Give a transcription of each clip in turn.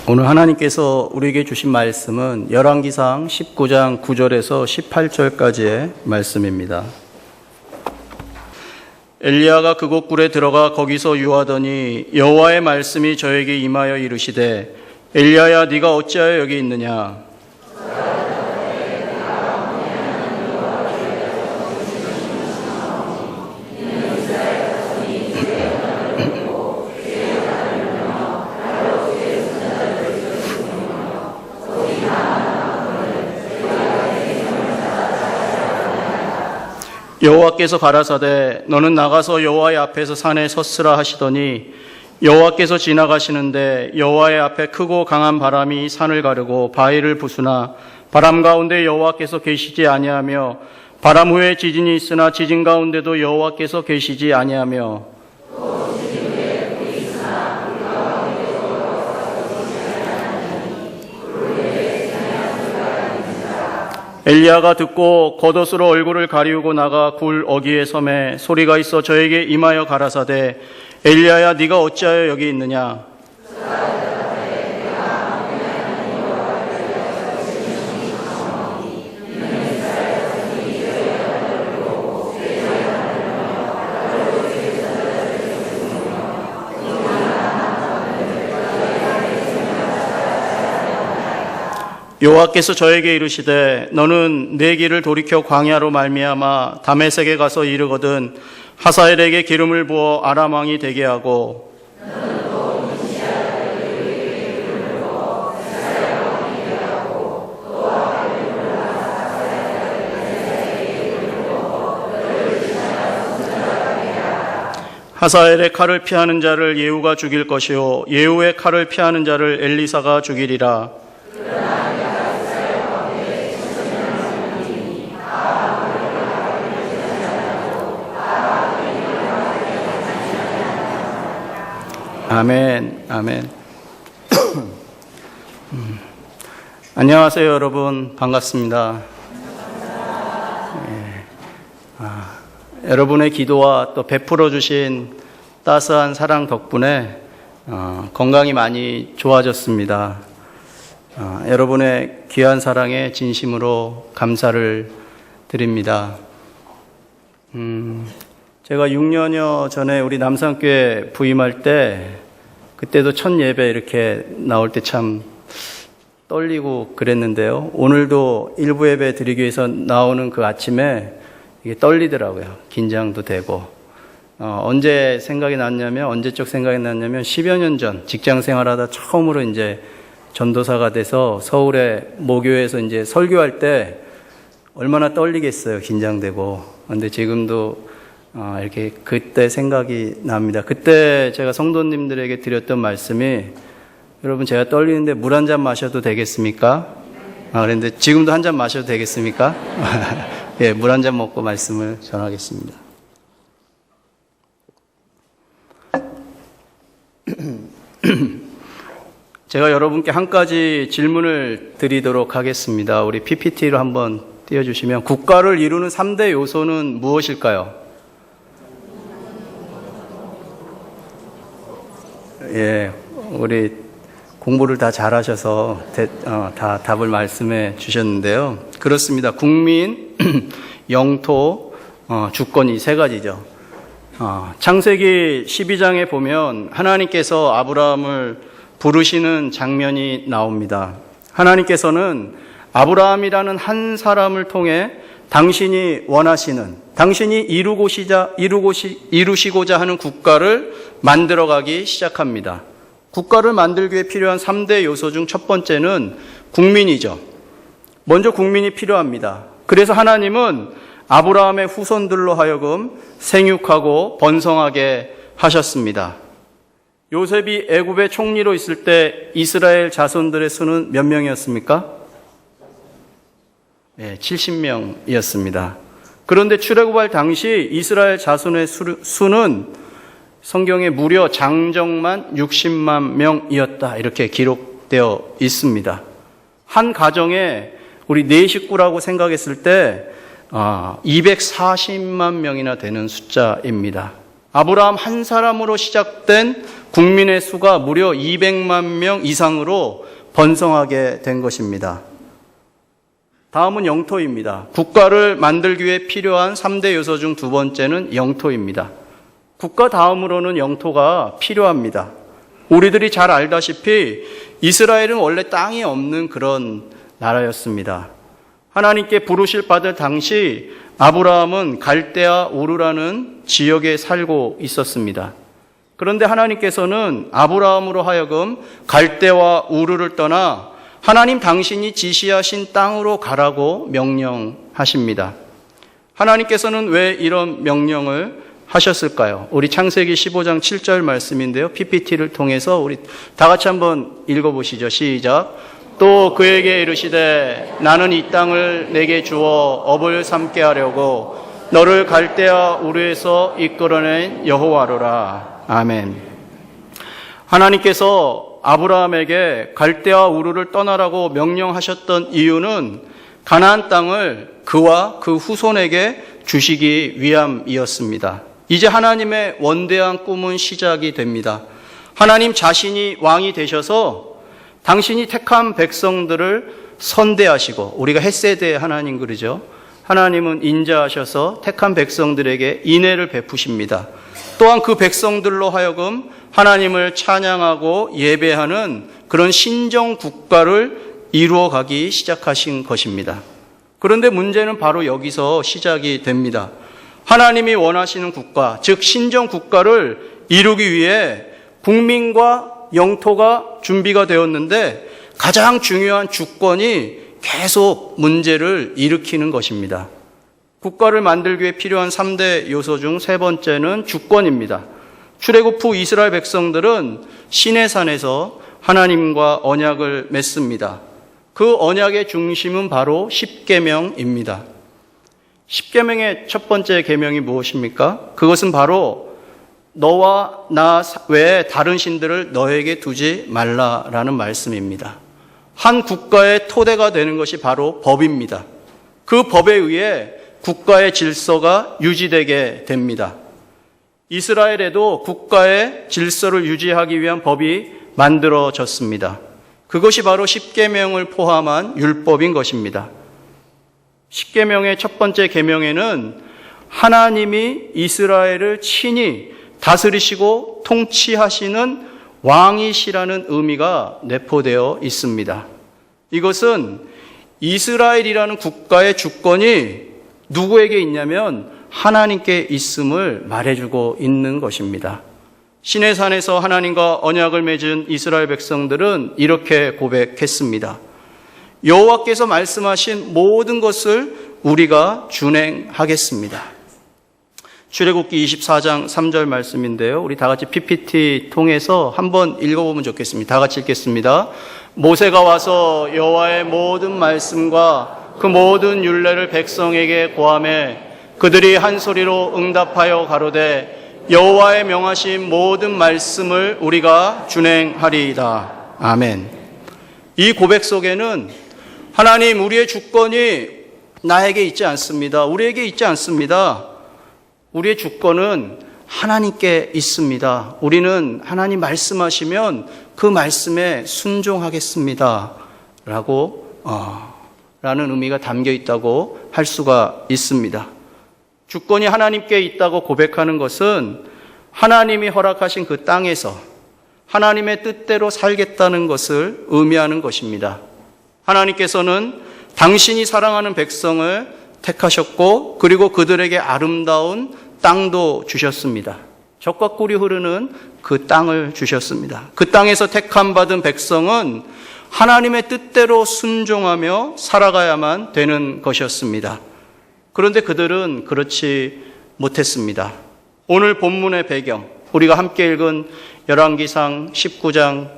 오늘 하나님께서 우리에게 주신 말씀은 열왕기상 19장 9절에서 18절까지의 말씀입니다. 엘리야가 그곳 굴에 들어가 거기서 유하더니 여호와의 말씀이 저에게 임하여 이르시되 엘리야야 네가 어찌하여 여기 있느냐. 여호와께서 가라사대 너는 나가서 여호와의 앞에서 산에 섰으라 하시더니 여호와께서 지나가시는데 여호와의 앞에 크고 강한 바람이 산을 가르고 바위를 부수나 바람 가운데 여호와께서 계시지 아니하며 바람 후에 지진이 있으나 지진 가운데도 여호와께서 계시지 아니하며 엘리야가 듣고 겉옷으로 얼굴을 가리우고 나가 굴 어귀에 섬에 소리가 있어 저에게 임하여 가라사대 엘리야야 네가 어찌하여 여기 있느냐. 여호와께서 저에게 이르시되 너는 내 길을 돌이켜 광야로 말미암아 다메섹에 가서 이르거든 하사엘에게 기름을 부어 아람 왕이 되게 하고 하사엘의 칼을 피하는 자를 예후가 죽일 것이요 예후의 칼을 피하는 자를 엘리사가 죽이리라. 아멘, 아멘. 안녕하세요, 여러분. 반갑습니다. 여러분의 기도와 또 베풀어 주신 따스한 사랑 덕분에 건강이 많이 좋아졌습니다. 여러분의 귀한 사랑에 진심으로 감사를 드립니다. 제가 6년여 전에 우리 남산교회 부임할 때 그때도 첫 예배 이렇게 나올 때 참 떨리고 그랬는데요. 오늘도 일부 예배 드리기 위해서 나오는 그 아침에 이게 떨리더라고요. 긴장도 되고. 언제적 생각이 났냐면 10여 년 전 직장 생활하다 처음으로 이제 전도사가 돼서 서울의 모교에서 이제 설교할 때 얼마나 떨리겠어요. 긴장되고. 근데 지금도 이렇게 그때 생각이 납니다. 그때 제가 성도님들에게 드렸던 말씀이 여러분 제가 떨리는데 물 한 잔 마셔도 되겠습니까? 그런데 지금도 한 잔 마셔도 되겠습니까? 예, 물 한 잔 먹고 말씀을 전하겠습니다. 제가 여러분께 한 가지 질문을 드리도록 하겠습니다. 우리 PPT로 한번 띄워주시면 국가를 이루는 3대 요소는 무엇일까요? 예, 우리 공부를 다 잘하셔서 다 답을 말씀해 주셨는데요. 그렇습니다. 국민, 영토, 주권 이 세 가지죠. 창세기 12장에 보면 하나님께서 아브라함을 부르시는 장면이 나옵니다. 하나님께서는 아브라함이라는 한 사람을 통해 당신이 원하시는, 당신이 이루시고자 하는 국가를 만들어가기 시작합니다. 국가를 만들기 위해 필요한 3대 요소 중 첫 번째는 국민이죠. 먼저 국민이 필요합니다. 그래서 하나님은 아브라함의 후손들로 하여금 생육하고 번성하게 하셨습니다. 요셉이 애굽의 총리로 있을 때 이스라엘 자손들의 수는 몇 명이었습니까? 네, 70명이었습니다. 그런데 출애굽할 당시 이스라엘 자손의 수는 성경에 무려 장정만 60만 명이었다 이렇게 기록되어 있습니다. 한 가정에 우리 4식구라고 생각했을 때 240만 명이나 되는 숫자입니다. 아브라함 한 사람으로 시작된 국민의 수가 무려 200만 명 이상으로 번성하게 된 것입니다. 다음은 영토입니다. 국가를 만들기 위해 필요한 3대 요소 중 두 번째는 영토입니다. 국가 다음으로는 영토가 필요합니다. 우리들이 잘 알다시피 이스라엘은 원래 땅이 없는 그런 나라였습니다. 하나님께 부르실 받을 당시 아브라함은 갈대아 우르라는 지역에 살고 있었습니다. 그런데 하나님께서는 아브라함으로 하여금 갈대와 우르를 떠나 하나님 당신이 지시하신 땅으로 가라고 명령하십니다. 하나님께서는 왜 이런 명령을 하셨을까요? 우리 창세기 15장 7절 말씀인데요. PPT를 통해서 우리 다 같이 한번 읽어보시죠. 시작. 또 그에게 이르시되 나는 이 땅을 내게 주어 업을 삼게 하려고 너를 갈대아 우르에서 이끌어낸 여호와로라. 아멘. 하나님께서 아브라함에게 갈대아 우르를 떠나라고 명령하셨던 이유는 가나안 땅을 그와 그 후손에게 주시기 위함이었습니다. 이제 하나님의 원대한 꿈은 시작이 됩니다. 하나님 자신이 왕이 되셔서 당신이 택한 백성들을 선대하시고, 우리가 헷세대 하나님 그러죠. 하나님은 인자하셔서 택한 백성들에게 인애를 베푸십니다. 또한 그 백성들로 하여금 하나님을 찬양하고 예배하는 그런 신정 국가를 이루어가기 시작하신 것입니다. 그런데 문제는 바로 여기서 시작이 됩니다. 하나님이 원하시는 국가, 즉 신정 국가를 이루기 위해 국민과 영토가 준비가 되었는데 가장 중요한 주권이 계속 문제를 일으키는 것입니다. 국가를 만들기 위해 필요한 3대 요소 중 세 번째는 주권입니다. 출애굽 후 이스라엘 백성들은 시내산에서 하나님과 언약을 맺습니다. 그 언약의 중심은 바로 십계명입니다. 십계명의 첫 번째 계명이 무엇입니까? 그것은 바로 너와 나 외에 다른 신들을 너에게 두지 말라라는 말씀입니다. 한 국가의 토대가 되는 것이 바로 법입니다. 그 법에 의해 국가의 질서가 유지되게 됩니다. 이스라엘에도 국가의 질서를 유지하기 위한 법이 만들어졌습니다. 그것이 바로 십계명을 포함한 율법인 것입니다. 십계명의 첫 번째 계명에는 하나님이 이스라엘을 친히 다스리시고 통치하시는 왕이시라는 의미가 내포되어 있습니다. 이것은 이스라엘이라는 국가의 주권이 누구에게 있냐면 하나님께 있음을 말해주고 있는 것입니다. 시내산에서 하나님과 언약을 맺은 이스라엘 백성들은 이렇게 고백했습니다. 여호와께서 말씀하신 모든 것을 우리가 준행하겠습니다. 출애굽기 24장 3절 말씀인데요. 우리 다 같이 PPT 통해서 한번 읽어보면 좋겠습니다. 다 같이 읽겠습니다. 모세가 와서 여호와의 모든 말씀과 그 모든 율례를 백성에게 고하매 그들이 한 소리로 응답하여 가로되 여호와의 명하신 모든 말씀을 우리가 준행하리이다. 아멘. 이 고백 속에는 하나님, 우리의 주권이 나에게 있지 않습니다. 우리에게 있지 않습니다. 우리의 주권은 하나님께 있습니다. 우리는 하나님 말씀하시면 그 말씀에 순종하겠습니다. 라는 의미가 담겨 있다고 할 수가 있습니다. 주권이 하나님께 있다고 고백하는 것은 하나님이 허락하신 그 땅에서 하나님의 뜻대로 살겠다는 것을 의미하는 것입니다. 하나님께서는 당신이 사랑하는 백성을 택하셨고 그리고 그들에게 아름다운 땅도 주셨습니다. 젖과 꿀이 흐르는 그 땅을 주셨습니다. 그 땅에서 택함 받은 백성은 하나님의 뜻대로 순종하며 살아가야만 되는 것이었습니다. 그런데 그들은 그렇지 못했습니다. 오늘 본문의 배경, 우리가 함께 읽은 열왕기상 19장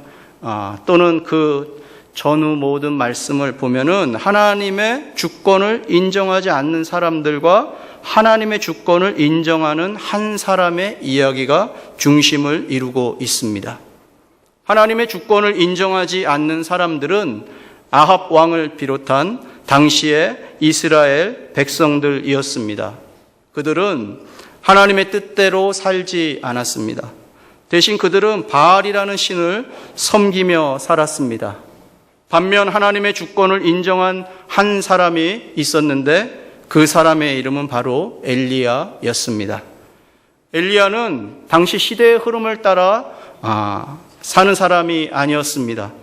또는 그 전후 모든 말씀을 보면은 하나님의 주권을 인정하지 않는 사람들과 하나님의 주권을 인정하는 한 사람의 이야기가 중심을 이루고 있습니다. 하나님의 주권을 인정하지 않는 사람들은 아합 왕을 비롯한 당시의 이스라엘 백성들이었습니다. 그들은 하나님의 뜻대로 살지 않았습니다. 대신 그들은 바알이라는 신을 섬기며 살았습니다. 반면 하나님의 주권을 인정한 한 사람이 있었는데 그 사람의 이름은 바로 엘리야였습니다. 엘리야는 당시 시대의 흐름을 따라 사는 사람이 아니었습니다.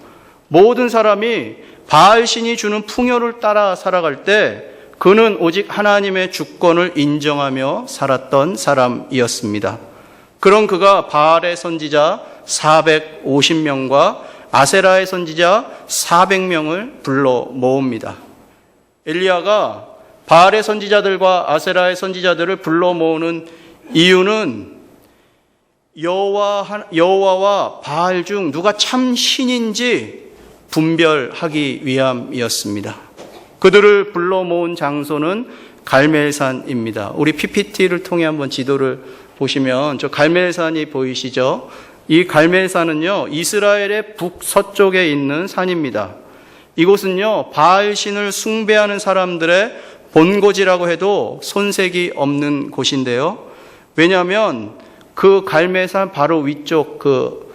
모든 사람이 바알 신이 주는 풍요를 따라 살아갈 때 그는 오직 하나님의 주권을 인정하며 살았던 사람이었습니다. 그런 그가 바알의 선지자 450명과 아세라의 선지자 400명을 불러 모읍니다. 엘리야가 바알의 선지자들과 아세라의 선지자들을 불러 모으는 이유는 여호와와 바알 중 누가 참 신인지 분별하기 위함이었습니다. 그들을 불러 모은 장소는 갈멜산입니다. 우리 PPT를 통해 한번 지도를 보시면 저 갈멜산이 보이시죠? 이 갈멜산은요, 이스라엘의 북서쪽에 있는 산입니다. 이곳은요, 바알 신을 숭배하는 사람들의 본고지라고 해도 손색이 없는 곳인데요. 왜냐하면 그 갈멜산 바로 위쪽 그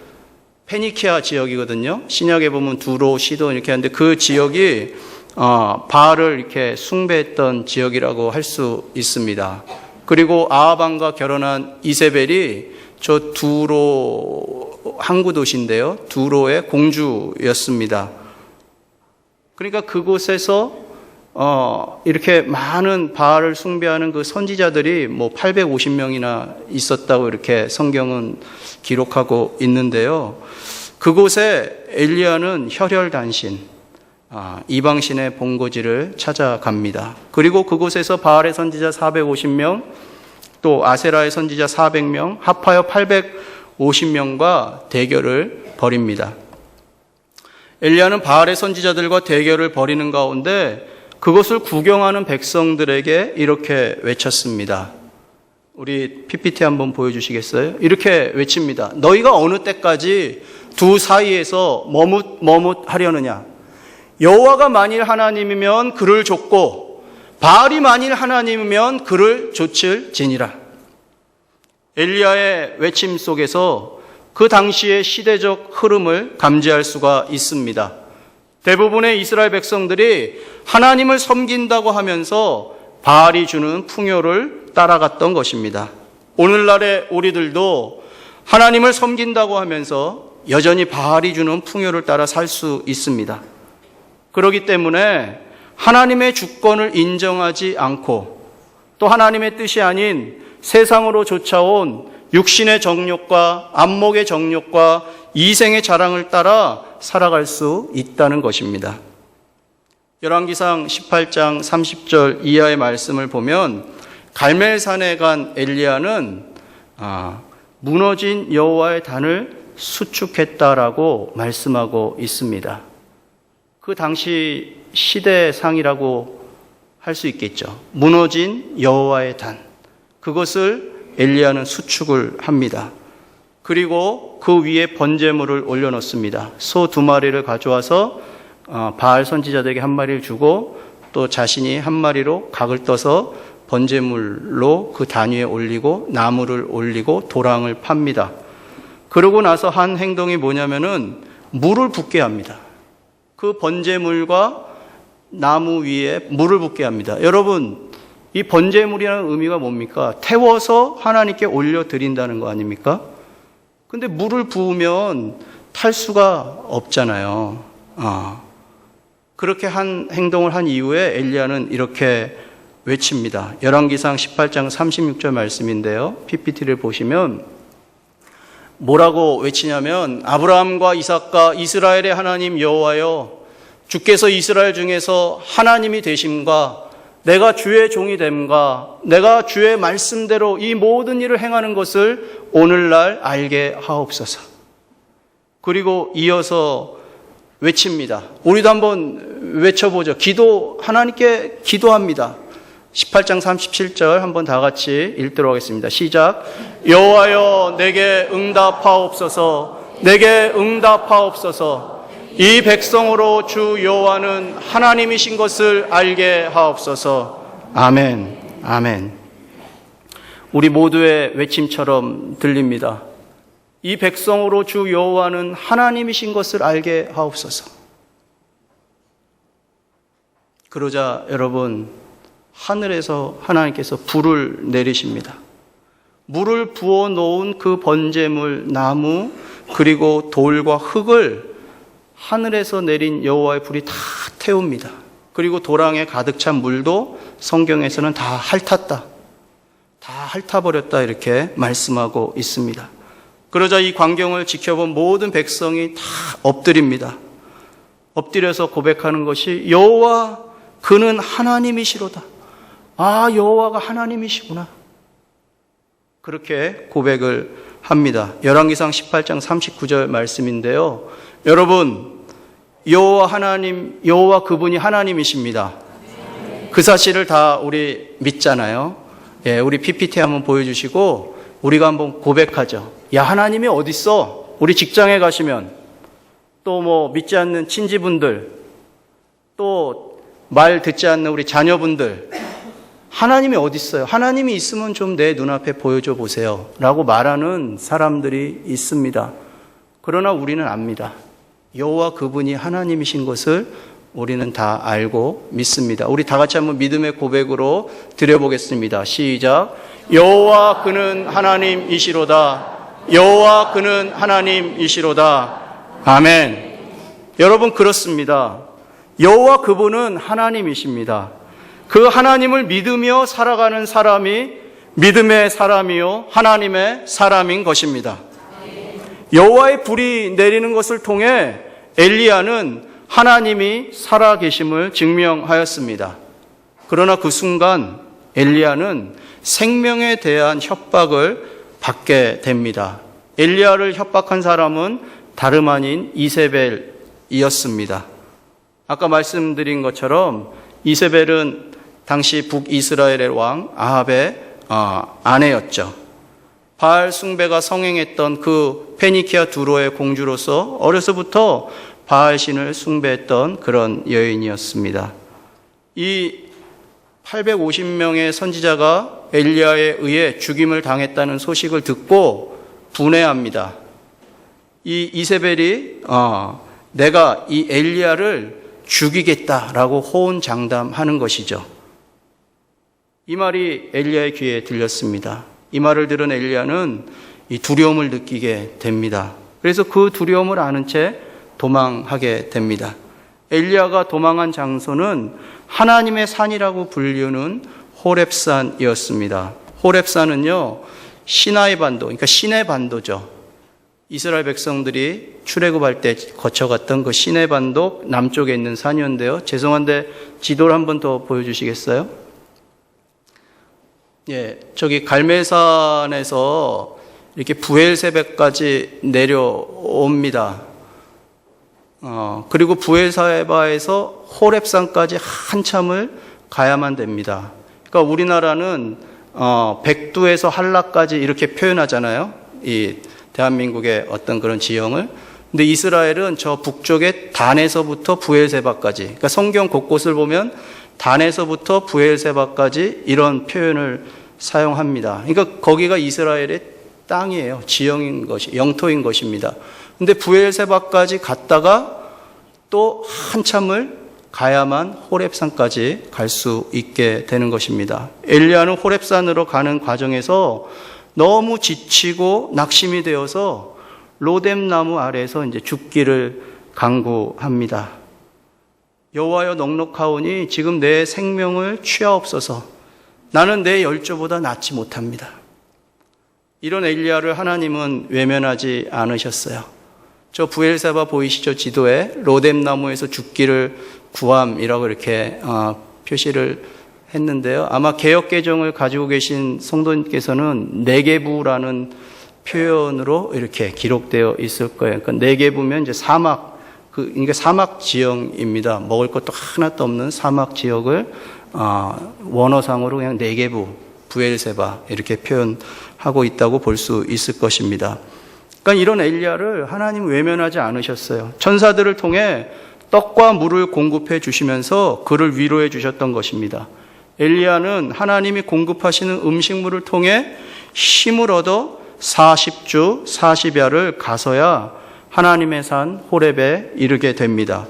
페니키아 지역이거든요. 신약에 보면 두로, 시돈 이렇게 하는데 그 지역이 바알을 이렇게 숭배했던 지역이라고 할 수 있습니다. 그리고 아하방과 결혼한 이세벨이 저 두로 항구 도시인데요. 두로의 공주였습니다. 그러니까 그곳에서 이렇게 많은 바알을 숭배하는 그 선지자들이 뭐 850명이나 있었다고 이렇게 성경은 기록하고 있는데요. 그곳에 엘리야는 혈혈단신, 이방신의 본고지를 찾아갑니다. 그리고 그곳에서 바알의 선지자 450명, 또 아세라의 선지자 400명, 합하여 850명과 대결을 벌입니다. 엘리야는 바알의 선지자들과 대결을 벌이는 가운데 그것을 구경하는 백성들에게 이렇게 외쳤습니다. 우리 PPT 한번 보여주시겠어요? 이렇게 외칩니다. 너희가 어느 때까지 두 사이에서 머뭇하려느냐? 여호와가 만일 하나님이면 그를 좇고 바알이 만일 하나님이면 그를 좇을지니라. 엘리야의 외침 속에서 그 당시의 시대적 흐름을 감지할 수가 있습니다. 대부분의 이스라엘 백성들이 하나님을 섬긴다고 하면서 바알이 주는 풍요를 따라갔던 것입니다. 오늘날의 우리들도 하나님을 섬긴다고 하면서 여전히 바알이 주는 풍요를 따라 살 수 있습니다. 그렇기 때문에 하나님의 주권을 인정하지 않고 또 하나님의 뜻이 아닌 세상으로 쫓아온 육신의 정욕과 안목의 정욕과 이생의 자랑을 따라 살아갈 수 있다는 것입니다. 열왕기상 18장 30절 이하의 말씀을 보면 갈멜산에 간 엘리야는 무너진 여호와의 단을 수축했다라고 말씀하고 있습니다. 그 당시 시대상이라고 할 수 있겠죠. 무너진 여호와의 단, 그것을 엘리야는 수축을 합니다. 그리고 그 위에 번제물을 올려놓습니다. 소 2마리를 가져와서 바알 선지자들에게 1마리를 주고 또 자신이 1마리로 각을 떠서 번제물로 그 단 위에 올리고 나무를 올리고 도랑을 팝니다. 그러고 나서 한 행동이 뭐냐면은 물을 붓게 합니다. 그 번제물과 나무 위에 물을 붓게 합니다. 여러분, 이 번제물이라는 의미가 뭡니까? 태워서 하나님께 올려드린다는 거 아닙니까? 근데 물을 부으면 탈 수가 없잖아요. 그렇게 한 행동을 한 이후에 엘리야는 이렇게 외칩니다. 열왕기상 18장 36절 말씀인데요. PPT를 보시면 뭐라고 외치냐면 아브라함과 이삭과 이스라엘의 하나님 여호와여, 주께서 이스라엘 중에서 하나님이 되심과 내가 주의 종이 됨과 내가 주의 말씀대로 이 모든 일을 행하는 것을 오늘날 알게 하옵소서. 그리고 이어서 외칩니다. 우리도 한번 외쳐보죠. 하나님께 기도합니다. 18장 37절 한번 다 같이 읽도록 하겠습니다. 시작. 여호와여 내게 응답하옵소서. 내게 응답하옵소서. 이 백성으로 주 여호와는 하나님이신 것을 알게 하옵소서. 아멘. 아멘. 우리 모두의 외침처럼 들립니다. 이 백성으로 주 여호와는 하나님이신 것을 알게 하옵소서. 그러자 여러분, 하늘에서 하나님께서 불을 내리십니다. 물을 부어 놓은 그 번제물, 나무, 그리고 돌과 흙을 하늘에서 내린 여호와의 불이 다 태웁니다. 그리고 도랑에 가득 찬 물도 성경에서는 다 핥았다, 다 핥아버렸다 이렇게 말씀하고 있습니다. 그러자 이 광경을 지켜본 모든 백성이 다 엎드립니다. 엎드려서 고백하는 것이 여호와 그는 하나님이시로다. 아, 여호와가 하나님이시구나. 그렇게 고백을 합니다. 열왕기상 18장 39절 말씀인데요. 여러분, 여호와 하나님, 여호와 그분이 하나님이십니다. 그 사실을 다 우리 믿잖아요. 예, 우리 PPT 한번 보여주시고 우리가 한번 고백하죠. 야, 하나님이 어디 있어? 우리 직장에 가시면 또 뭐 믿지 않는 친지분들, 또 말 듣지 않는 우리 자녀분들, 하나님이 어디 있어요? 하나님이 있으면 좀 내 눈앞에 보여줘 보세요 라고 말하는 사람들이 있습니다. 그러나 우리는 압니다. 여호와 그분이 하나님이신 것을 우리는 다 알고 믿습니다. 우리 다 같이 한번 믿음의 고백으로 드려보겠습니다. 시작. 여호와 그는 하나님이시로다. 여호와 그는 하나님이시로다. 아멘. 여러분, 그렇습니다. 여호와 그분은 하나님이십니다. 그 하나님을 믿으며 살아가는 사람이 믿음의 사람이요 하나님의 사람인 것입니다. 여호와의 불이 내리는 것을 통해 엘리야는 하나님이 살아계심을 증명하였습니다. 그러나 그 순간 엘리야는 생명에 대한 협박을 받게 됩니다. 엘리야를 협박한 사람은 다름 아닌 이세벨이었습니다. 아까 말씀드린 것처럼 이세벨은 당시 북이스라엘의 왕 아합의 아내였죠. 바알 숭배가 성행했던 그 페니키아 두로의 공주로서 어려서부터 바알 신을 숭배했던 그런 여인이었습니다. 이 850명의 선지자가 엘리야에 의해 죽임을 당했다는 소식을 듣고 분해합니다. 이 이세벨이 내가 이 엘리야를 죽이겠다라고 호언장담하는 것이죠. 이 말이 엘리야의 귀에 들렸습니다. 이 말을 들은 엘리야는 이 두려움을 느끼게 됩니다. 그래서 그 두려움을 아는 채 도망하게 됩니다. 엘리야가 도망한 장소는 하나님의 산이라고 불리는 호렙산이었습니다. 호렙산은요, 시나이 반도, 그러니까 시내 반도죠. 이스라엘 백성들이 출애굽할 때 거쳐갔던 그 시내 반도 남쪽에 있는 산이었는데요. 죄송한데 지도를 한 번 더 보여주시겠어요? 예, 저기 갈멜산에서 이렇게 부엘세바까지 내려옵니다. 그리고 부엘세바에서 호렙산까지 한참을 가야만 됩니다. 그러니까 우리나라는 백두에서 한라까지 이렇게 표현하잖아요. 이 대한민국의 어떤 그런 지형을. 근데 이스라엘은 저 북쪽의 단에서부터 부엘세바까지, 그러니까 성경 곳곳을 보면 단에서부터 부엘세바까지 이런 표현을 사용합니다. 그러니까 거기가 이스라엘의 땅이에요. 지형인 것이, 영토인 것입니다. 근데 부엘세바까지 갔다가 또 한참을 가야만 호렙산까지 갈 수 있게 되는 것입니다. 엘리야는 호렙산으로 가는 과정에서 너무 지치고 낙심이 되어서 로뎀 나무 아래에서 이제 죽기를 간구합니다. 여호와여 넉넉하오니 지금 내 생명을 취하옵소서. 나는 내 열조보다 낫지 못합니다. 이런 엘리야를 하나님은 외면하지 않으셨어요. 저 부엘세바 보이시죠? 지도에 로뎀 나무에서 죽기를 구함이라고 이렇게 표시를 했는데요. 아마 개역 개정을 가지고 계신 성도님께서는 네게부라는 표현으로 이렇게 기록되어 있을 거예요. 그러니까 네게부면 이제 사막, 그러니까 사막 지형입니다. 먹을 것도 하나도 없는 사막 지역을 원어상으로 그냥 네게부, 부엘세바 이렇게 표현하고 있다고 볼 수 있을 것입니다. 그러니까 이런 엘리야를 하나님 외면하지 않으셨어요. 천사들을 통해 떡과 물을 공급해 주시면서 그를 위로해 주셨던 것입니다. 엘리야는 하나님이 공급하시는 음식물을 통해 힘을 얻어 40주 40야를 가서야 하나님의 산 호렙에 이르게 됩니다.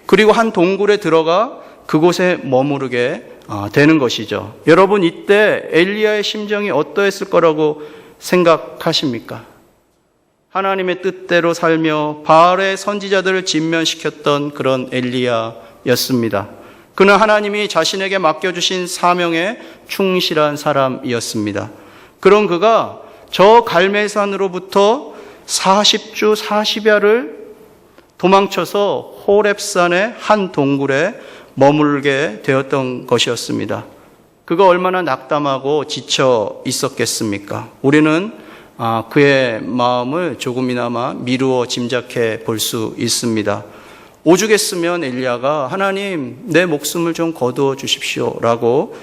그리고 한 동굴에 들어가 그곳에 머무르게 되는 것이죠. 여러분, 이때 엘리야의 심정이 어떠했을 거라고 생각하십니까? 하나님의 뜻대로 살며 바알의 선지자들을 진면시켰던 그런 엘리야였습니다. 그는 하나님이 자신에게 맡겨주신 사명에 충실한 사람이었습니다. 그런 그가 저 갈멜산으로부터 40주 40야를 도망쳐서 호렙산의 한 동굴에 머물게 되었던 것이었습니다. 그가 얼마나 낙담하고 지쳐 있었겠습니까? 우리는 그의 마음을 조금이나마 미루어 짐작해 볼 수 있습니다. 오죽했으면 엘리야가 하나님 내 목숨을 좀 거두어 주십시오 라고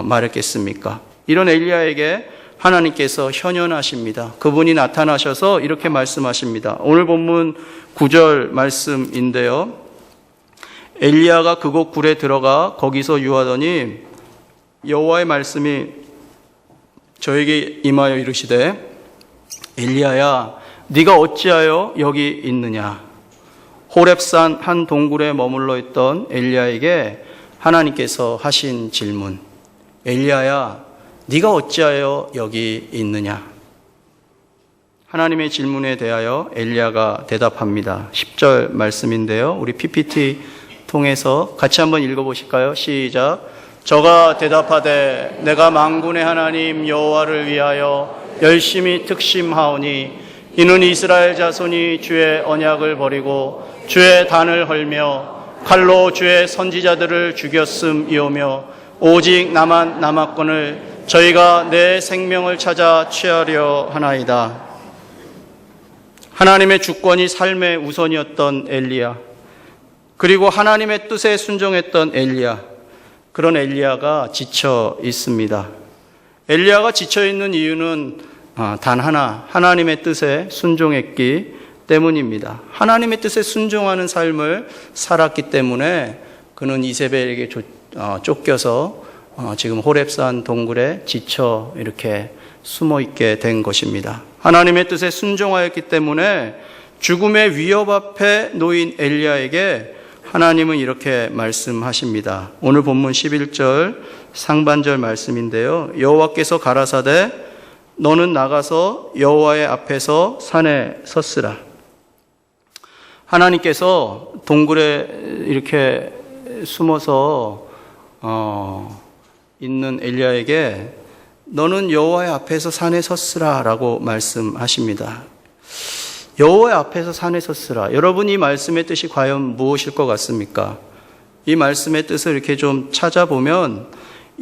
말했겠습니까? 이런 엘리야에게 하나님께서 현현하십니다. 그분이 나타나셔서 이렇게 말씀하십니다. 오늘 본문 9절 말씀인데요. 엘리야가 그곳 굴에 들어가 거기서 유하더니 여호와의 말씀이 저에게 임하여 이르시되 엘리야야 네가 어찌하여 여기 있느냐. 호렙산 한 동굴에 머물러 있던 엘리야에게 하나님께서 하신 질문. 엘리야야 네가 어찌하여 여기 있느냐. 하나님의 질문에 대하여 엘리야가 대답합니다. 10절 말씀인데요. 우리 PPT 통해서 같이 한번 읽어보실까요? 시작. 저가 대답하되 내가 만군의 하나님 여호와를 위하여 열심히 특심하오니 이는 이스라엘 자손이 주의 언약을 버리고 주의 단을 헐며 칼로 주의 선지자들을 죽였음이오며 오직 나만 남았거늘 저희가 내 생명을 찾아 취하려 하나이다. 하나님의 주권이 삶의 우선이었던 엘리야, 그리고 하나님의 뜻에 순종했던 엘리야, 그런 엘리야가 지쳐 있습니다. 엘리야가 지쳐 있는 이유는 단 하나, 하나님의 뜻에 순종했기 때문입니다. 하나님의 뜻에 순종하는 삶을 살았기 때문에 그는 이세벨에게 쫓겨서 지금 호렙산 동굴에 지쳐 이렇게 숨어 있게 된 것입니다. 하나님의 뜻에 순종하였기 때문에 죽음의 위협 앞에 놓인 엘리야에게 하나님은 이렇게 말씀하십니다. 오늘 본문 11절 상반절 말씀인데요. 여호와께서 가라사대 너는 나가서 여호와의 앞에서 산에 섰으라. 하나님께서 동굴에 이렇게 숨어서 있는 엘리야에게 너는 여호와의 앞에서 산에 섰으라 라고 말씀하십니다. 여호와의 앞에서 산에 섰으라. 여러분, 이 말씀의 뜻이 과연 무엇일 것 같습니까? 이 말씀의 뜻을 이렇게 좀 찾아보면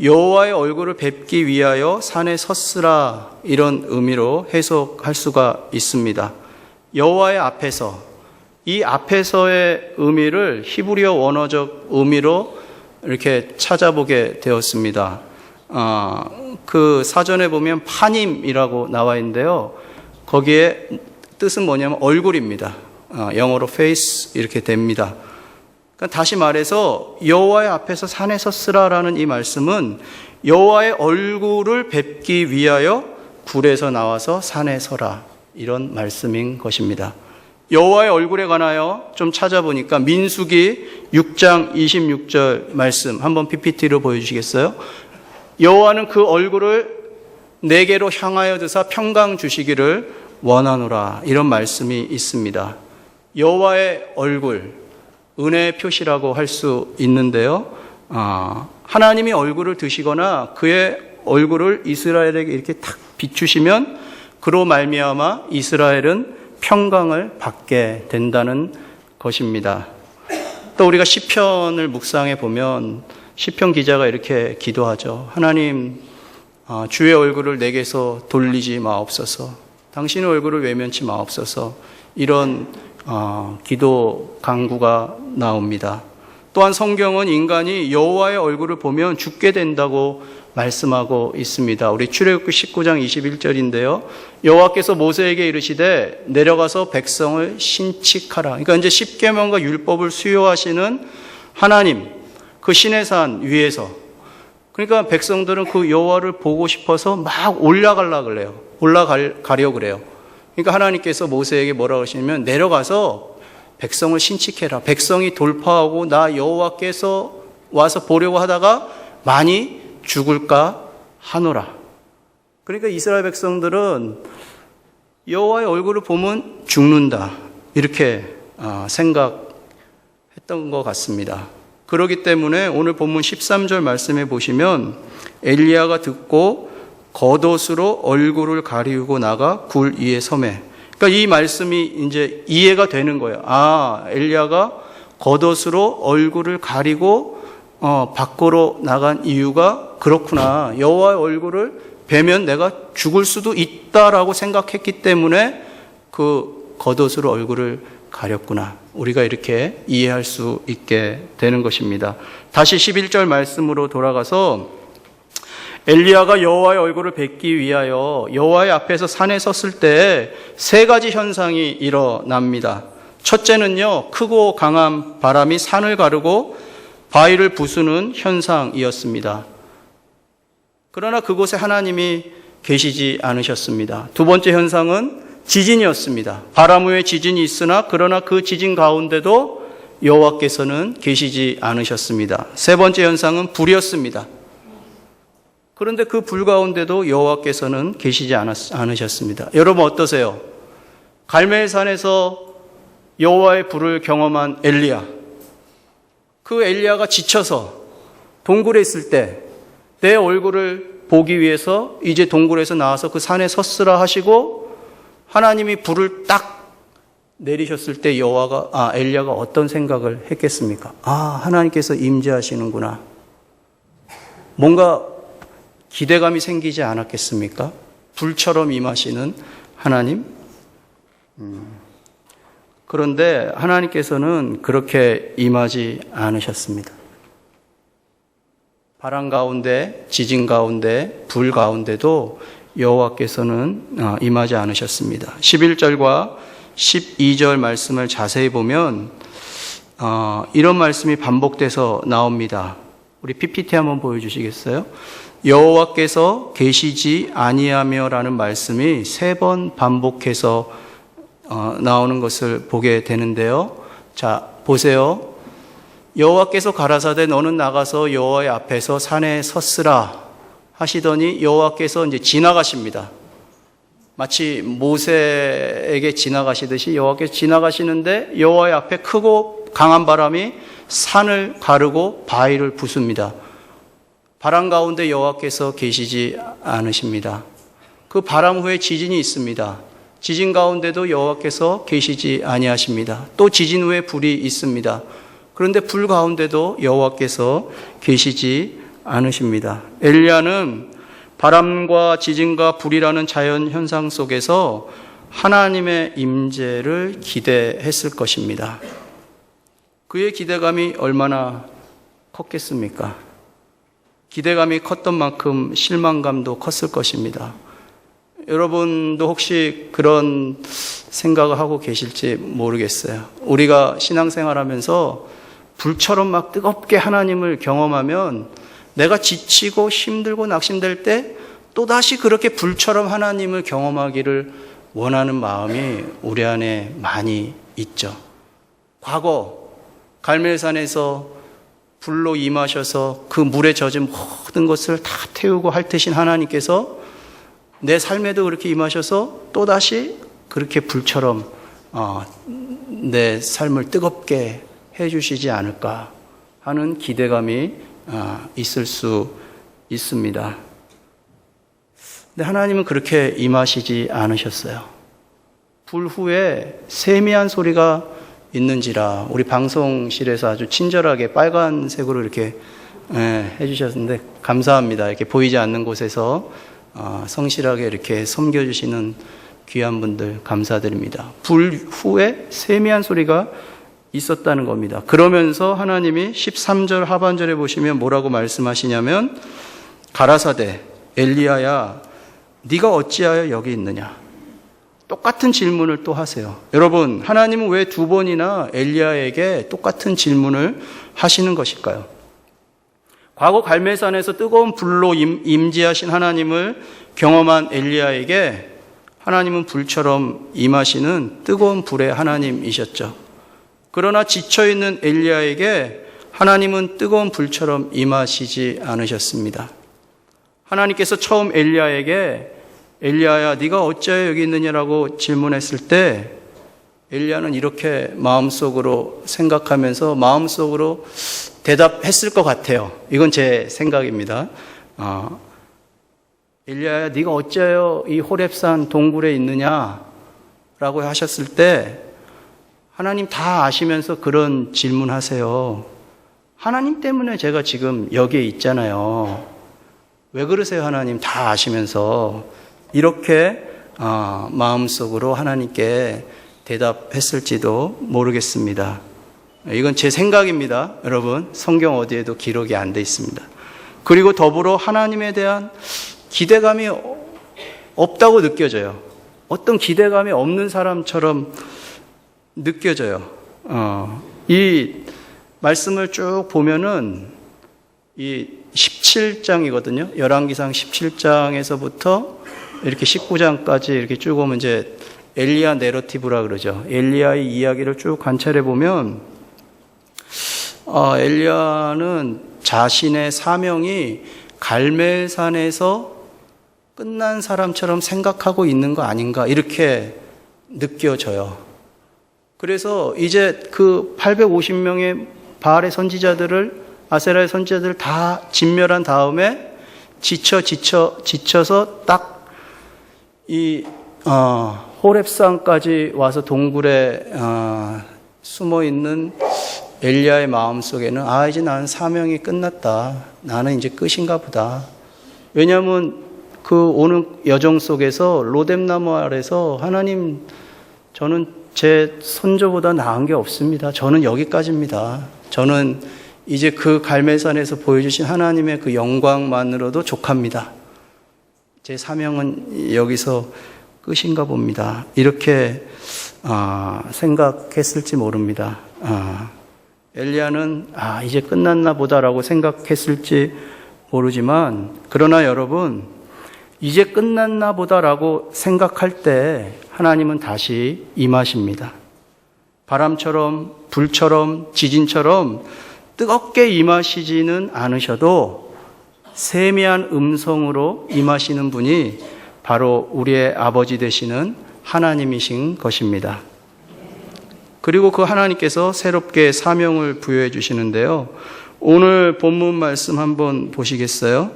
여호와의 얼굴을 뵙기 위하여 산에 섰으라 이런 의미로 해석할 수가 있습니다. 여호와의 앞에서, 이 앞에서의 의미를 히브리어 원어적 의미로 이렇게 찾아보게 되었습니다. 그 사전에 보면 파님이라고 나와 있는데요. 거기에 뜻은 뭐냐면 얼굴입니다. 영어로 face 이렇게 됩니다. 그러니까 다시 말해서 여호와의 앞에서 산에 섰으라라는 이 말씀은 여호와의 얼굴을 뵙기 위하여 굴에서 나와서 산에 서라 이런 말씀인 것입니다. 여호와의 얼굴에 관하여 좀 찾아보니까 민수기 6장 26절 말씀 한번 PPT로 보여주시겠어요? 여호와는 그 얼굴을 내게로 향하여 드사 평강 주시기를 원하노라 이런 말씀이 있습니다. 여호와의 얼굴, 은혜의 표시라고 할 수 있는데요. 하나님이 얼굴을 드시거나 그의 얼굴을 이스라엘에게 이렇게 탁 비추시면 그로 말미암아 이스라엘은 평강을 받게 된다는 것입니다. 또 우리가 시편을 묵상해 보면 시편 기자가 이렇게 기도하죠. 하나님, 주의 얼굴을 내게서 돌리지 마옵소서. 당신의 얼굴을 외면치 마옵소서. 이런 기도 간구가 나옵니다. 또한 성경은 인간이 여호와의 얼굴을 보면 죽게 된다고 말씀하고 있습니다. 우리 출애굽기 19장 21절인데요. 여호와께서 모세에게 이르시되 내려가서 백성을 신칙하라. 그러니까 이제 십계명과 율법을 수요하시는 하나님, 그 신의 산 위에서, 그러니까 백성들은 그 여호와를 보고 싶어서 막 올라가려고 그래요. 올라가려고 그래요. 그러니까 하나님께서 모세에게 뭐라고 하시냐면 내려가서 백성을 신칙해라. 백성이 돌파하고 나 여호와께서 와서 보려고 하다가 많이 죽을까 하노라. 그러니까 이스라엘 백성들은 여호와의 얼굴을 보면 죽는다. 이렇게 생각했던 것 같습니다. 그렇기 때문에 오늘 본문 13절 말씀해 보시면 엘리야가 듣고 겉옷으로 얼굴을 가리우고 나가 굴 위에 서매. 그러니까 이 말씀이 이제 이해가 되는 거예요. 엘리야가 겉옷으로 얼굴을 가리고 밖으로 나간 이유가 그렇구나. 여호와의 얼굴을 뵈면 내가 죽을 수도 있다라고 생각했기 때문에 그 겉옷으로 얼굴을 가렸구나. 우리가 이렇게 이해할 수 있게 되는 것입니다. 다시 11절 말씀으로 돌아가서 엘리야가 여호와의 얼굴을 뵙기 위하여 여호와의 앞에서 산에 섰을 때 세 가지 현상이 일어납니다. 첫째는요, 크고 강한 바람이 산을 가르고 바위를 부수는 현상이었습니다. 그러나 그곳에 하나님이 계시지 않으셨습니다. 두 번째 현상은 지진이었습니다. 바람 후에 지진이 있으나 그러나 그 지진 가운데도 여호와께서는 계시지 않으셨습니다. 세 번째 현상은 불이었습니다. 그런데 그 불 가운데도 여호와께서는 계시지 않으셨습니다. 여러분 어떠세요? 갈멜산에서 여호와의 불을 경험한 엘리야. 그 엘리야가 지쳐서 동굴에 있을 때 내 얼굴을 보기 위해서 이제 동굴에서 나와서 그 산에 섰으라 하시고 하나님이 불을 딱 내리셨을 때 엘리야가 어떤 생각을 했겠습니까? 하나님께서 임재하시는구나. 뭔가 기대감이 생기지 않았겠습니까? 불처럼 임하시는 하나님. 그런데 하나님께서는 그렇게 임하지 않으셨습니다. 바람 가운데, 지진 가운데, 불 가운데도 여호와께서는 임하지 않으셨습니다. 11절과 12절 말씀을 자세히 보면 이런 말씀이 반복돼서 나옵니다. 우리 PPT 한번 보여주시겠어요? 여호와께서 계시지 아니하며라는 말씀이 3번 반복해서 나오는 것을 보게 되는데요. 자, 보세요. 여호와께서 가라사대 너는 나가서 여호와의 앞에서 산에 섰으라 하시더니 여호와께서 이제 지나가십니다. 마치 모세에게 지나가시듯이 여호와께서 지나가시는데 여호와의 앞에 크고 강한 바람이 산을 가르고 바위를 부숩니다. 바람 가운데 여호와께서 계시지 않으십니다. 그 바람 후에 지진이 있습니다. 지진 가운데도 여호와께서 계시지 아니하십니다. 또 지진 후에 불이 있습니다. 그런데 불 가운데도 여호와께서 계시지 않으십니다. 엘리야는 바람과 지진과 불이라는 자연 현상 속에서 하나님의 임재를 기대했을 것입니다. 그의 기대감이 얼마나 컸겠습니까? 기대감이 컸던 만큼 실망감도 컸을 것입니다. 여러분도 혹시 그런 생각을 하고 계실지 모르겠어요. 우리가 신앙생활하면서 불처럼 막 뜨겁게 하나님을 경험하면 내가 지치고 힘들고 낙심될 때 또다시 그렇게 불처럼 하나님을 경험하기를 원하는 마음이 우리 안에 많이 있죠. 과거 갈멜산에서 불로 임하셔서 그 물에 젖은 모든 것을 다 태우고 핥으신 하나님께서 내 삶에도 그렇게 임하셔서 또다시 그렇게 불처럼 내 삶을 뜨겁게 해주시지 않을까 하는 기대감이 있을 수 있습니다. 근데 하나님은 그렇게 임하시지 않으셨어요. 불 후에 세미한 소리가 있는지라 우리 방송실에서 아주 친절하게 빨간색으로 이렇게 해주셨는데 감사합니다. 이렇게 보이지 않는 곳에서 성실하게 이렇게 섬겨주시는 귀한 분들 감사드립니다. 불 후에 세미한 소리가 있었다는 겁니다. 그러면서 하나님이 13절 하반절에 보시면 뭐라고 말씀하시냐면 가라사대 엘리야야 네가 어찌하여 여기 있느냐. 똑같은 질문을 또 하세요. 여러분 하나님은 왜 2번이나 엘리야에게 똑같은 질문을 하시는 것일까요? 과거 갈멜산에서 뜨거운 불로 임재하신 하나님을 경험한 엘리야에게 하나님은 불처럼 임하시는 뜨거운 불의 하나님이셨죠. 그러나 지쳐있는 엘리야에게 하나님은 뜨거운 불처럼 임하시지 않으셨습니다. 하나님께서 처음 엘리야에게 엘리야야 네가 어찌하여 여기 있느냐라고 질문했을 때 엘리야는 이렇게 마음속으로 생각하면서 마음속으로 대답했을 것 같아요. 이건 제 생각입니다. 엘리야야 네가 어찌하여 이 호렙산 동굴에 있느냐라고 하셨을 때 하나님 다 아시면서 그런 질문하세요. 하나님 때문에 제가 지금 여기에 있잖아요. 왜 그러세요 하나님 다 아시면서. 이렇게 마음속으로 하나님께 대답했을지도 모르겠습니다. 이건 제 생각입니다. 여러분 성경 어디에도 기록이 안 돼 있습니다. 그리고 더불어 하나님에 대한 기대감이 없다고 느껴져요. 어떤 기대감이 없는 사람처럼 느껴져요. 이 말씀을 쭉 보면은 이 17장이거든요. 열왕기상 17장에서부터 이렇게 19장까지 이렇게 쭉 오면 이제 엘리야 내러티브라 그러죠. 엘리야의 이야기를 쭉 관찰해 보면 엘리야는 자신의 사명이 갈멜산에서 끝난 사람처럼 생각하고 있는 거 아닌가 이렇게 느껴져요. 그래서 이제 그 850명의 바알의 선지자들을 아세라의 선지자들을 다 진멸한 다음에 지쳐서 딱 이 호렙산까지 와서 동굴에 숨어 있는 엘리야의 마음속에는 이제 나는 사명이 끝났다. 나는 이제 끝인가 보다. 왜냐하면 그 오는 여정 속에서 로뎀나무 아래서 하나님 저는 제 선조보다 나은 게 없습니다. 저는 여기까지입니다. 저는 이제 그 갈멜산에서 보여주신 하나님의 그 영광만으로도 족합니다. 제 사명은 여기서 끝인가 봅니다. 이렇게 생각했을지 모릅니다. 엘리야는 이제 끝났나 보다라고 생각했을지 모르지만 그러나 여러분 이제 끝났나 보다라고 생각할 때 하나님은 다시 임하십니다. 바람처럼 불처럼 지진처럼 뜨겁게 임하시지는 않으셔도 세미한 음성으로 임하시는 분이 바로 우리의 아버지 되시는 하나님이신 것입니다. 그리고 그 하나님께서 새롭게 사명을 부여해 주시는데요. 오늘 본문 말씀 한번 보시겠어요?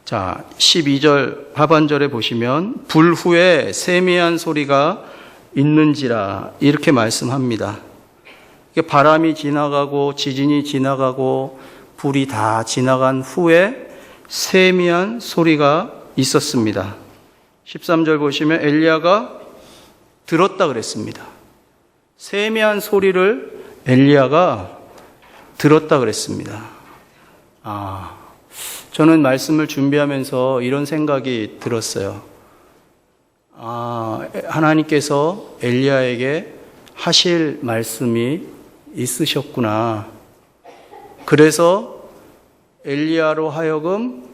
자, 12절 하반절에 보시면 불 후에 세미한 소리가 있는지라 이렇게 말씀합니다. 바람이 지나가고 지진이 지나가고 불이 다 지나간 후에 세미한 소리가 있었습니다. 13절 보시면 엘리야가 들었다 그랬습니다. 세미한 소리를 엘리야가 들었다 그랬습니다. 저는 말씀을 준비하면서 이런 생각이 들었어요. 하나님께서 엘리야에게 하실 말씀이 있으셨구나. 그래서 엘리야로 하여금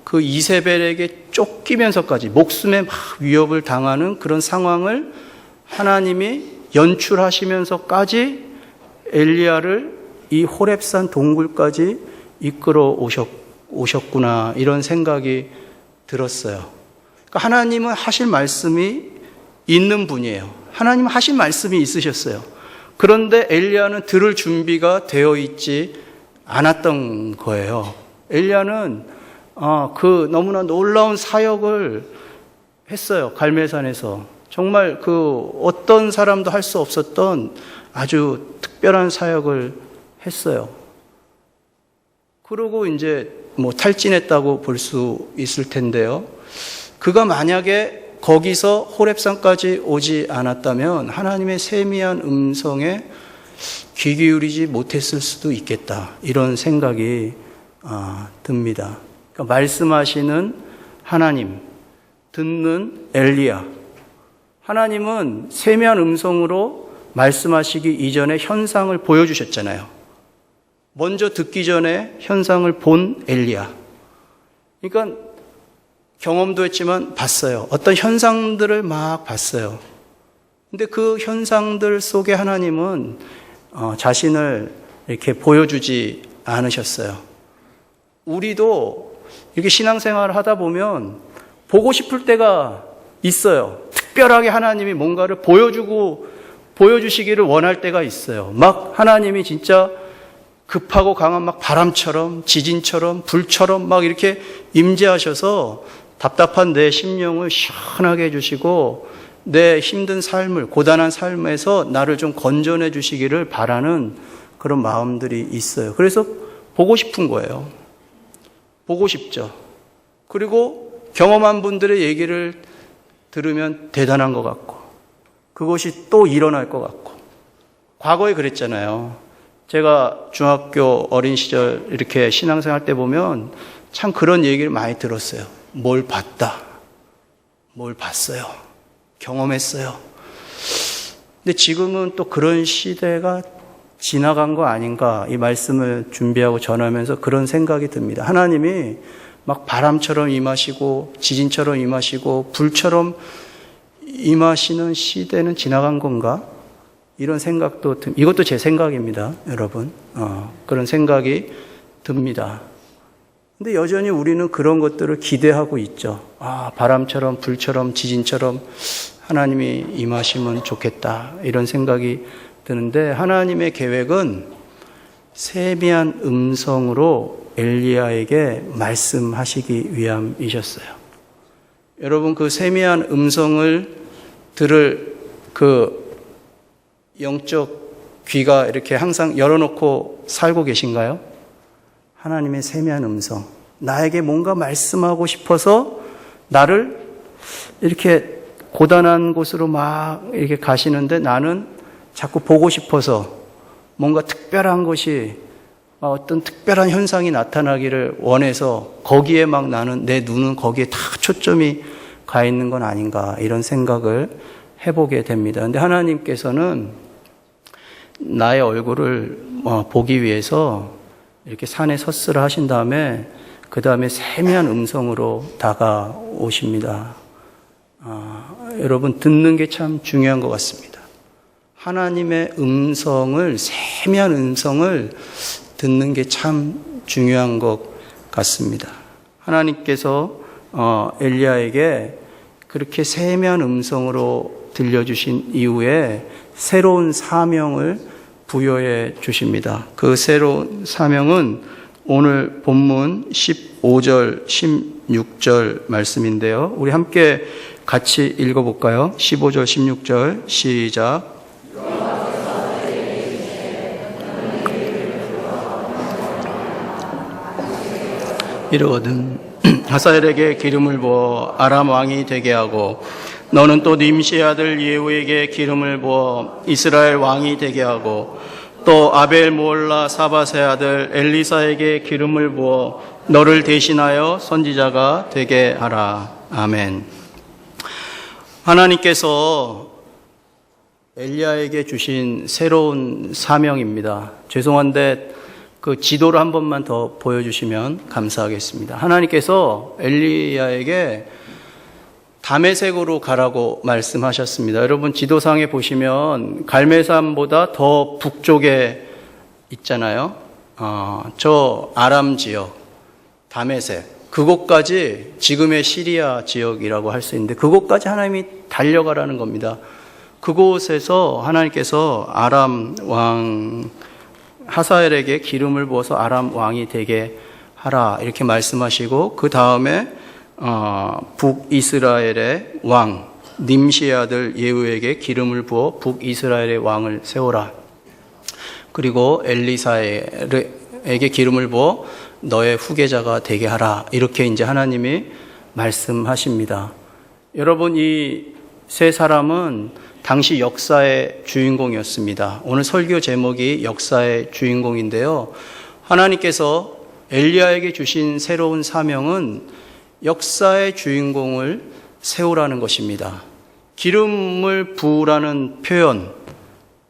그 이세벨에게 쫓기면서까지 목숨의 막 위협을 당하는 그런 상황을 하나님이 연출하시면서까지 엘리야를 이 호렙산 동굴까지 이끌어 오셨구나 이런 생각이 들었어요. 그러니까 하나님은 하실 말씀이 있는 분이에요. 하나님은 하실 말씀이 있으셨어요. 그런데 엘리야는 들을 준비가 되어 있지 않았던 거예요. 엘리야는 그 너무나 놀라운 사역을 했어요. 갈멜산에서 정말 그 어떤 사람도 할 수 없었던 아주 특별한 사역을 했어요. 그러고 이제 탈진했다고 볼 수 있을 텐데요. 그가 만약에 거기서 호렙산까지 오지 않았다면 하나님의 세미한 음성에 귀 기울이지 못했을 수도 있겠다. 이런 생각이 듭니다. 그러니까 말씀하시는 하나님, 듣는 엘리야. 하나님은 세미한 음성으로 말씀하시기 이전에 현상을 보여주셨잖아요. 먼저 듣기 전에 현상을 본 엘리야. 그러니까 경험도 했지만 봤어요. 어떤 현상들을 막 봤어요. 근데 그 현상들 속에 하나님은 자신을 이렇게 보여주지 않으셨어요. 우리도 이렇게 신앙생활을 하다 보면 보고 싶을 때가 있어요. 특별하게 하나님이 뭔가를 보여주시기를 원할 때가 있어요. 막 하나님이 진짜 급하고 강한 막 바람처럼 지진처럼 불처럼 막 이렇게 임재하셔서 답답한 내 심령을 시원하게 해주시고 내 힘든 삶을, 고단한 삶에서 나를 좀 건져내 주시기를 바라는 그런 마음들이 있어요. 그래서 보고 싶은 거예요. 보고 싶죠. 그리고 경험한 분들의 얘기를 들으면 대단한 것 같고 그것이 또 일어날 것 같고 과거에 그랬잖아요. 제가 중학교 어린 시절 이렇게 신앙생활 때 보면 참 그런 얘기를 많이 들었어요. 뭘 봤다. 뭘 봤어요. 경험했어요. 근데 지금은 또 그런 시대가 지나간 거 아닌가 이 말씀을 준비하고 전하면서 그런 생각이 듭니다. 하나님이 막 바람처럼 임하시고 지진처럼 임하시고 불처럼 임하시는 시대는 지나간 건가? 이런 생각도 이것도 제 생각입니다, 여러분. 그런 생각이 듭니다. 근데 여전히 우리는 그런 것들을 기대하고 있죠. 바람처럼 불처럼 지진처럼 하나님이 임하시면 좋겠다. 이런 생각이 드는데 하나님의 계획은 세미한 음성으로 엘리야에게 말씀하시기 위함이셨어요. 여러분 그 세미한 음성을 들을 그 영적 귀가 이렇게 항상 열어놓고 살고 계신가요? 하나님의 세미한 음성. 나에게 뭔가 말씀하고 싶어서 나를 이렇게 고단한 곳으로 막 이렇게 가시는데 나는 자꾸 보고 싶어서 뭔가 특별한 것이 어떤 특별한 현상이 나타나기를 원해서 거기에 막 나는 내 눈은 거기에 다 초점이 가 있는 건 아닌가 이런 생각을 해보게 됩니다. 근데 하나님께서는 나의 얼굴을 보기 위해서 이렇게 산에 섰으라 하신 다음에 그 다음에 세미한 음성으로 다가오십니다. 여러분 듣는 게 참 중요한 것 같습니다. 하나님의 음성을 세미한 음성을 듣는 게 참 중요한 것 같습니다. 하나님께서 엘리야에게 그렇게 세미한 음성으로 들려주신 이후에 새로운 사명을 부여해 주십니다. 그 새로운 사명은 오늘 본문 15절, 16절 말씀인데요. 우리 함께 같이 읽어볼까요? 15절, 16절 시작. 이르거든 하사엘에게 기름을 부어 아람 왕이 되게 하고 너는 또 님시의 아들 예후에게 기름을 부어 이스라엘 왕이 되게 하고 또 아벨 모올라 사밧의 아들 엘리사에게 기름을 부어 너를 대신하여 선지자가 되게 하라. 아멘. 하나님께서 엘리야에게 주신 새로운 사명입니다. 죄송한데 그 지도를 한 번만 더 보여주시면 감사하겠습니다. 하나님께서 엘리야에게 다메섹으로 가라고 말씀하셨습니다. 여러분 지도상에 보시면 갈멜산보다 더 북쪽에 있잖아요. 저 아람 지역, 다메섹, 그곳까지 지금의 시리아 지역이라고 할 수 있는데 그곳까지 하나님이 달려가라는 겁니다. 그곳에서 하나님께서 아람 왕 하사엘에게 기름을 부어서 아람 왕이 되게 하라 이렇게 말씀하시고 그 다음에 북이스라엘의 왕 님시의 아들 예후에게 기름을 부어 북이스라엘의 왕을 세워라. 그리고 엘리사에게 기름을 부어 너의 후계자가 되게 하라. 이렇게 이제 하나님이 말씀하십니다. 여러분 이 세 사람은 당시 역사의 주인공이었습니다. 오늘 설교 제목이 역사의 주인공인데요. 하나님께서 엘리야에게 주신 새로운 사명은 역사의 주인공을 세우라는 것입니다. 기름을 부으라는 표현,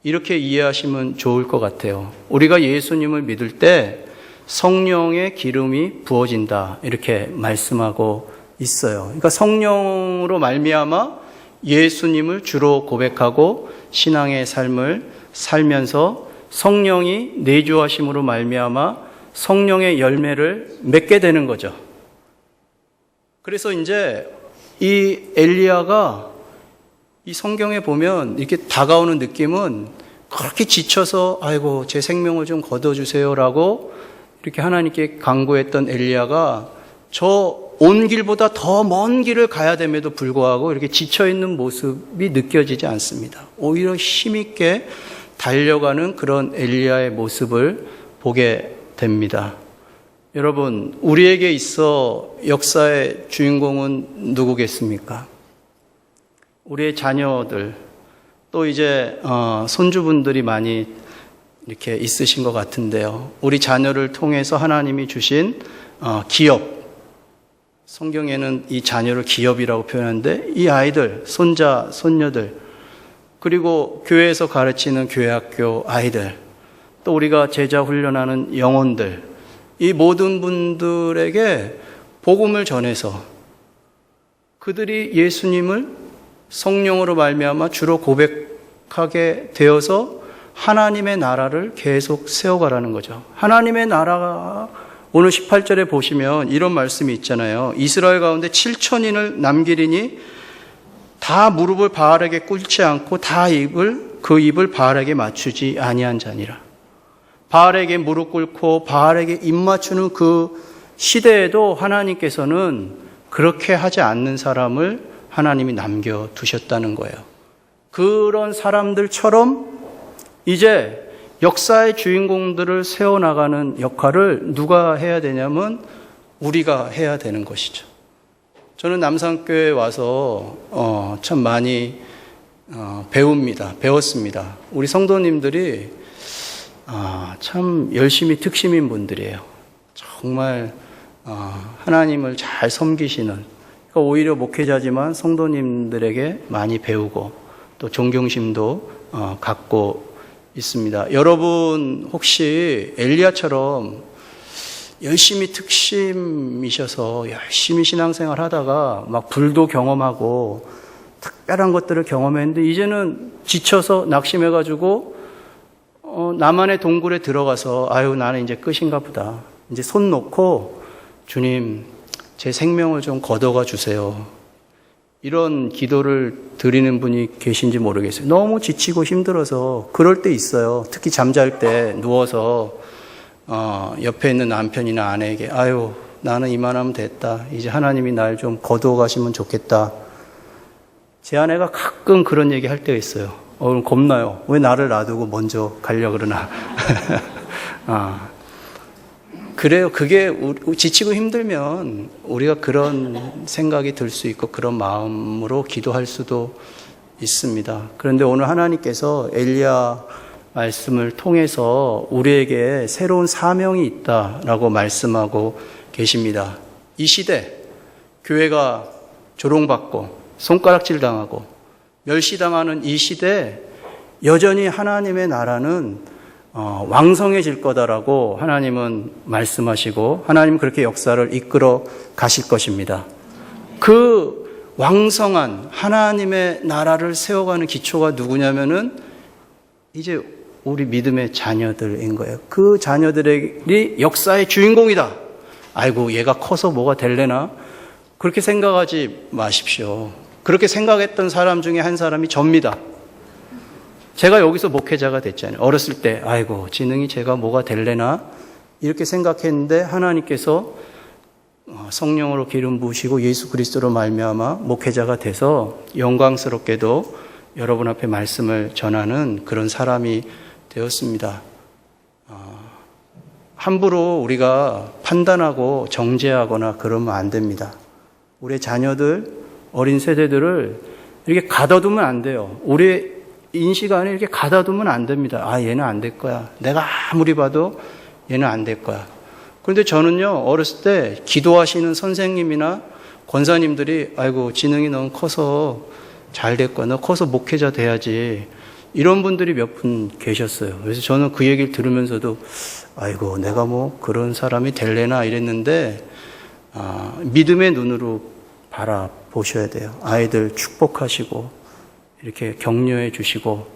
이렇게 이해하시면 좋을 것 같아요. 우리가 예수님을 믿을 때 성령의 기름이 부어진다 이렇게 말씀하고 있어요. 그러니까 성령으로 말미암아 예수님을 주로 고백하고 신앙의 삶을 살면서 성령이 내주하심으로 말미암아 성령의 열매를 맺게 되는 거죠. 그래서 이제 이 엘리야가 이 성경에 보면 이렇게 다가오는 느낌은 그렇게 지쳐서 아이고 제 생명을 좀 거둬주세요라고 이렇게 하나님께 간구했던 엘리야가 저 온 길보다 더 먼 길을 가야 됨에도 불구하고 이렇게 지쳐있는 모습이 느껴지지 않습니다. 오히려 힘있게 달려가는 그런 엘리야의 모습을 보게 됩니다. 여러분, 우리에게 있어 역사의 주인공은 누구겠습니까? 우리의 자녀들, 또 이제 손주분들이 많이 이렇게 있으신 것 같은데요. 우리 자녀를 통해서 하나님이 주신 기업, 성경에는 이 자녀를 기업이라고 표현하는데 이 아이들, 손자, 손녀들, 그리고 교회에서 가르치는 교회학교 아이들, 또 우리가 제자 훈련하는 영혼들, 이 모든 분들에게 복음을 전해서 그들이 예수님을 성령으로 말미암아 주로 고백하게 되어서 하나님의 나라를 계속 세워가라는 거죠. 하나님의 나라가 오늘 18절에 보시면 이런 말씀이 있잖아요. 이스라엘 가운데 7천인을 남기리니 다 무릎을 바알에게 꿇지 않고 다 그 입을 바알에게 맞추지 아니한 자니라. 바알에게 무릎 꿇고 바알에게 입 맞추는 그 시대에도 하나님께서는 그렇게 하지 않는 사람을 하나님이 남겨두셨다는 거예요. 그런 사람들처럼 이제 역사의 주인공들을 세워나가는 역할을 누가 해야 되냐면 우리가 해야 되는 것이죠. 저는 남산교회에 와서 참 많이 배웠습니다. 우리 성도님들이 참 열심히 특심인 분들이에요. 정말 하나님을 잘 섬기시는, 그러니까 오히려 목회자지만 성도님들에게 많이 배우고 또 존경심도 갖고 있습니다. 여러분 혹시 엘리야처럼 열심히 특심이셔서 열심히 신앙생활 하다가 막 불도 경험하고 특별한 것들을 경험했는데 이제는 지쳐서 낙심해가지고 나만의 동굴에 들어가서 아유 나는 이제 끝인가 보다, 이제 손 놓고 주님 제 생명을 좀 걷어가 주세요, 이런 기도를 드리는 분이 계신지 모르겠어요. 너무 지치고 힘들어서 그럴 때 있어요. 특히 잠잘 때 누워서 옆에 있는 남편이나 아내에게 아유 나는 이만하면 됐다, 이제 하나님이 날 좀 거두어 가시면 좋겠다. 제 아내가 가끔 그런 얘기 할 때가 있어요. 그럼 겁나요. 왜 나를 놔두고 먼저 가려고 그러나. 그래요. 그게 지치고 힘들면 우리가 그런 생각이 들 수 있고 그런 마음으로 기도할 수도 있습니다. 그런데 오늘 하나님께서 엘리야 말씀을 통해서 우리에게 새로운 사명이 있다라고 말씀하고 계십니다. 이 시대 교회가 조롱받고 손가락질 당하고 멸시당하는 이 시대에 여전히 하나님의 나라는 왕성해질 거다라고 하나님은 말씀하시고 하나님은 그렇게 역사를 이끌어 가실 것입니다. 그 왕성한 하나님의 나라를 세워가는 기초가 누구냐면은 이제 우리 믿음의 자녀들인 거예요. 그 자녀들이 역사의 주인공이다. 아이고 얘가 커서 뭐가 될래나? 그렇게 생각하지 마십시오. 그렇게 생각했던 사람 중에 한 사람이 접니다. 제가 여기서 목회자가 됐잖아요. 어렸을 때 아이고 지능이 제가 뭐가 될래나 이렇게 생각했는데 하나님께서 성령으로 기름 부으시고 예수 그리스도로 말미암아 목회자가 돼서 영광스럽게도 여러분 앞에 말씀을 전하는 그런 사람이 되었습니다. 함부로 우리가 판단하고 정죄하거나 그러면 안 됩니다. 우리의 자녀들, 어린 세대들을 이렇게 가둬두면 안 돼요. 우리의 인식 안에 이렇게 가둬두면 안 됩니다. 아, 얘는 안 될 거야. 내가 아무리 봐도 얘는 안 될 거야. 그런데 저는요, 어렸을 때 기도하시는 선생님이나 권사님들이 아이고, 지능이 너무 커서 잘 될 거야. 너 커서 목회자 돼야지. 이런 분들이 몇 분 계셨어요. 그래서 저는 그 얘기를 들으면서도 아이고 내가 뭐 그런 사람이 될래나 이랬는데 믿음의 눈으로 바라보셔야 돼요. 아이들 축복하시고 이렇게 격려해 주시고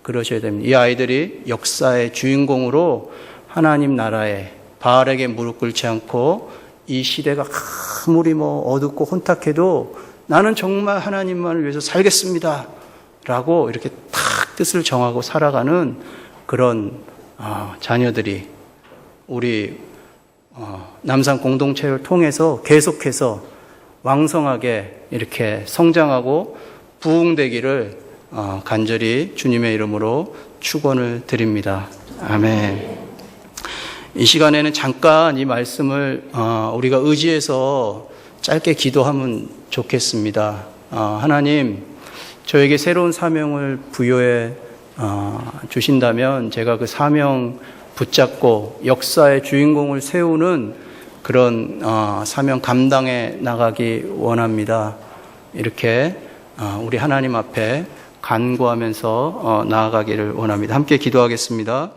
그러셔야 됩니다. 이 아이들이 역사의 주인공으로 하나님 나라에 바알에게 무릎 꿇지 않고 이 시대가 아무리 뭐 어둡고 혼탁해도 나는 정말 하나님만을 위해서 살겠습니다 라고 이렇게 탁 뜻을 정하고 살아가는 그런 자녀들이 우리 남산 공동체를 통해서 계속해서 왕성하게 이렇게 성장하고 부흥되기를 간절히 주님의 이름으로 축원을 드립니다. 아멘. 이 시간에는 잠깐 이 말씀을 우리가 의지해서 짧게 기도하면 좋겠습니다. 하나님, 저에게 새로운 사명을 부여해 주신다면 제가 그 사명 붙잡고 역사의 주인공을 세우는 그런 사명 감당해 나가기 원합니다. 이렇게 우리 하나님 앞에 간구하면서 나아가기를 원합니다. 함께 기도하겠습니다.